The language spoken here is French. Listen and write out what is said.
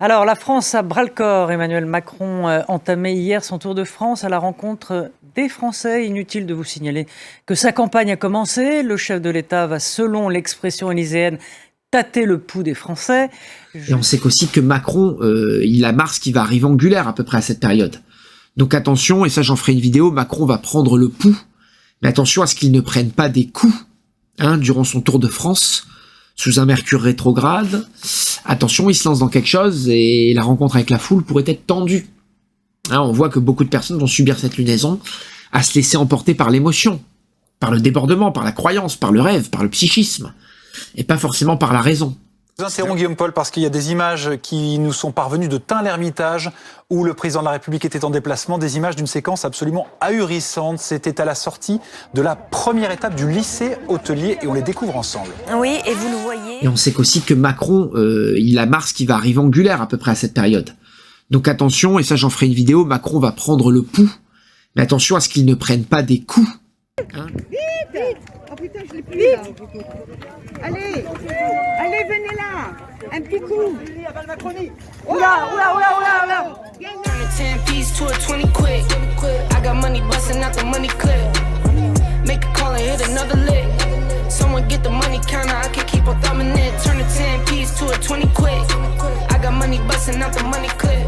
Alors, la France à bras-le-corps. Emmanuel Macron entamait hier son tour de France à la rencontre des Français. Inutile de vous signaler que sa campagne a commencé. Le chef de l'État va, selon l'expression élyséenne, tâter le pouls des Français. Et on sait qu'aussi que Macron, il a Mars qui va arriver angulaire à peu près à cette période. Donc attention, et ça j'en ferai une vidéo, Macron va prendre le pouls. Mais attention à ce qu'il ne prenne pas des coups durant son tour de France, sous un Mercure rétrograde. Attention, il se lance dans quelque chose et la rencontre avec la foule pourrait être tendue. On voit que beaucoup de personnes vont subir cette lunaison à se laisser emporter par l'émotion, par le débordement, par la croyance, par le rêve, par le psychisme, et pas forcément par la raison. Nous interrompons Guillaume Paul parce qu'il y a des images qui nous sont parvenues de Tain-l'Hermitage où le président de la République était en déplacement, des images d'une séquence absolument ahurissante. C'était à la sortie de la première étape du lycée hôtelier et on les découvre ensemble. Oui, et vous le voyez. Et on sait qu'aussi que Macron, il a Mars qui va arriver angulaire à peu près à cette période. Donc attention, et ça j'en ferai une vidéo, Macron va prendre le pouls, mais attention à ce qu'il ne prenne pas des coups. Vite! Oh putain, je l'ai plus là. Allez, allez, venez là. Un petit coup. Oula, oula, oula, oula, oula. Turn a 10 piece to a 20 quick. I got money busting out the money clip. Make a call and hit another lick. Someone get the money counter, I can keep on thumbing it. Turn a 10 piece to a 20 quick. I got money busting out the money clip.